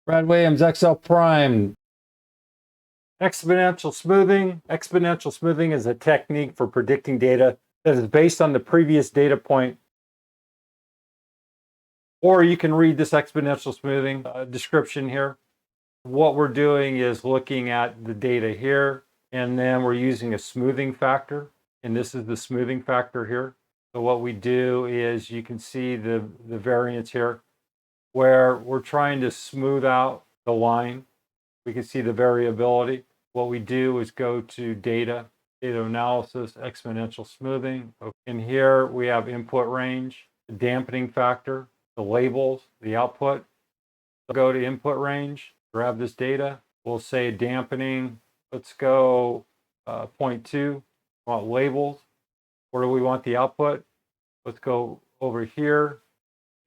Brad Williams, XL Prime. Exponential smoothing. Exponential smoothing is a technique for predicting data that is based on the previous data point. Or you can read this exponential smoothing description here. What we're doing is looking at the data here, and then we're using a smoothing factor. And this is the smoothing factor here. So what we do is you can see the variance here where we're trying to smooth out the line. We can see the variability. What we do is go to data analysis, exponential smoothing. In here, we have input range, the dampening factor, the labels, the output. Go to input range, grab this data. We'll say dampening, let's go 0.2. We want labels. Where do we want the output? Let's go over here.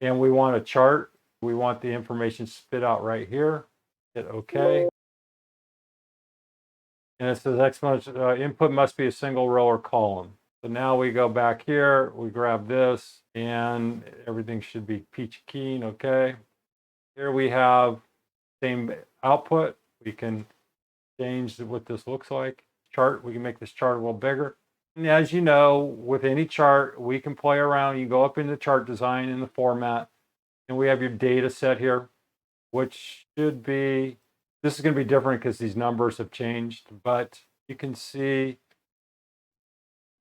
And we want a chart. We want the information spit out right here. Hit OK. And it says exponential input must be a single row or column. So now we go back here, we grab this, and everything should be peachy keen. Okay. Here we have same output. We can change what this looks like. Chart, we can make this chart a little bigger. And as you know, with any chart, we can play around. You go up into chart design in the format, and we have your data set here, which should be, this is going to be different because these numbers have changed, but you can see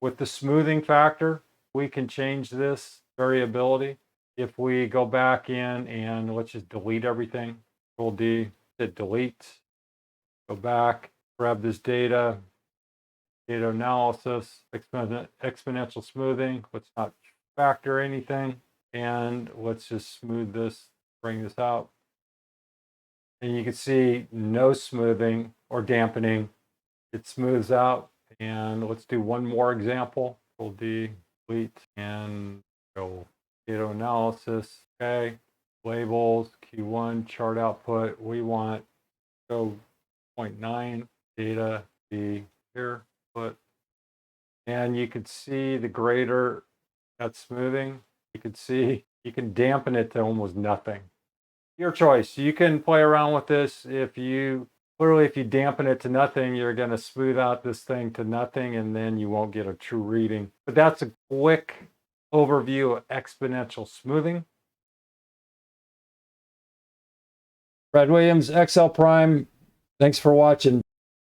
with the smoothing factor, we can change this variability. If we go back in and let's just delete everything, Control D, hit delete, go back, grab this data analysis, exponential smoothing, let's not factor anything, and let's just smooth this, bring this out. And you can see no smoothing or dampening. It smooths out. And let's do one more example. Control D, delete, and go data analysis. Okay. Labels, Q1, chart output. We want go 0.9, data be here, put. And you can see the greater that smoothing. You can see you can dampen it to almost nothing. Your choice. You can play around with this. If you dampen it to nothing, you're going to smooth out this thing to nothing, and then you won't get a true reading. But that's a quick overview of exponential smoothing. Brad Williams, XL Prime. Thanks for watching.